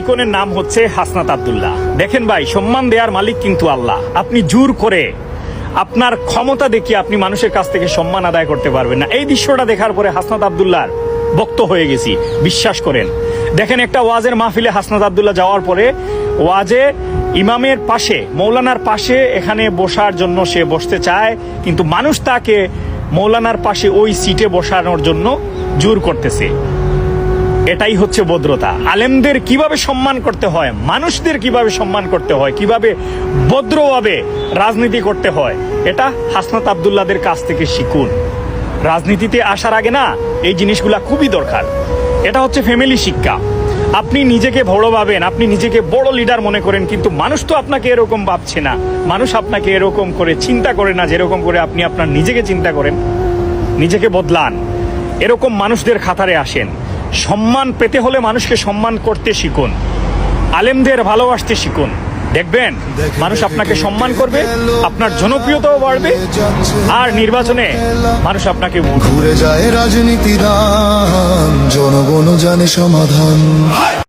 আইকনের নাম হচ্ছে হাসনাত আব্দুল্লাহ। দেখেন ভাই, সম্মান দেওয়ার মালিক কিন্তু আল্লাহ। আপনি জোর করে আপনার ক্ষমতা দেখিয়ে আপনি মানুষের কাছ থেকে সম্মান আদায় করতে পারবেন না। এই দৃশ্যটা দেখার পরে হাসনাত আব্দুল্লাহর ভক্ত হয়ে গেছি, বিশ্বাস করেন। দেখেন, একটা ওয়াজের মাহফিলে হাসনাত আব্দুল্লাহ যাওয়ার পরে ওয়াজে ইমামের পাশে, মৌলানার পাশে এখানে বসার জন্য সে বসতে চায়, কিন্তু মানুষ তাকে মৌলানার পাশে ওই সিটে বসানোর জন্য জোর করতেছে। এটাই হচ্ছে ভদ্রতা। আলেমদের কিভাবে সম্মান করতে হয়, মানুষদের কিভাবে সম্মান করতে হয়, কিভাবে ভদ্রভাবে রাজনীতি করতে হয়, এটা হাসনাত আব্দুল্লাহদের কাছ থেকে শিখুন। রাজনীতিতে আসার আগে না, এই জিনিসগুলা খুবই দরকার। এটা হচ্ছে ফ্যামিলি শিক্ষা। আপনি নিজেকে বড় ভাবেন, আপনি নিজেকে বড় লিডার মনে করেন, কিন্তু মানুষ তো আপনাকে এরকম ভাবছে না। মানুষ আপনাকে এরকম করে চিন্তা করে না যেরকম করে আপনি আপনার নিজেকে চিন্তা করেন। নিজেকে বদলান, এরকম মানুষদের খাতারে আসেন। সম্মান পেতে হলে মানুষকে সম্মান করতে শিখুন, আলেমদের ভালোবাসতে শিখুন। দেখবেন মানুষ আপনাকে সম্মান করবে, আপনার জনপ্রিয়তাও বাড়বে, আর নির্বাচনে মানুষ আপনাকে ঘুরে যায় রাজনীতির জনগণ জানে সমাধান।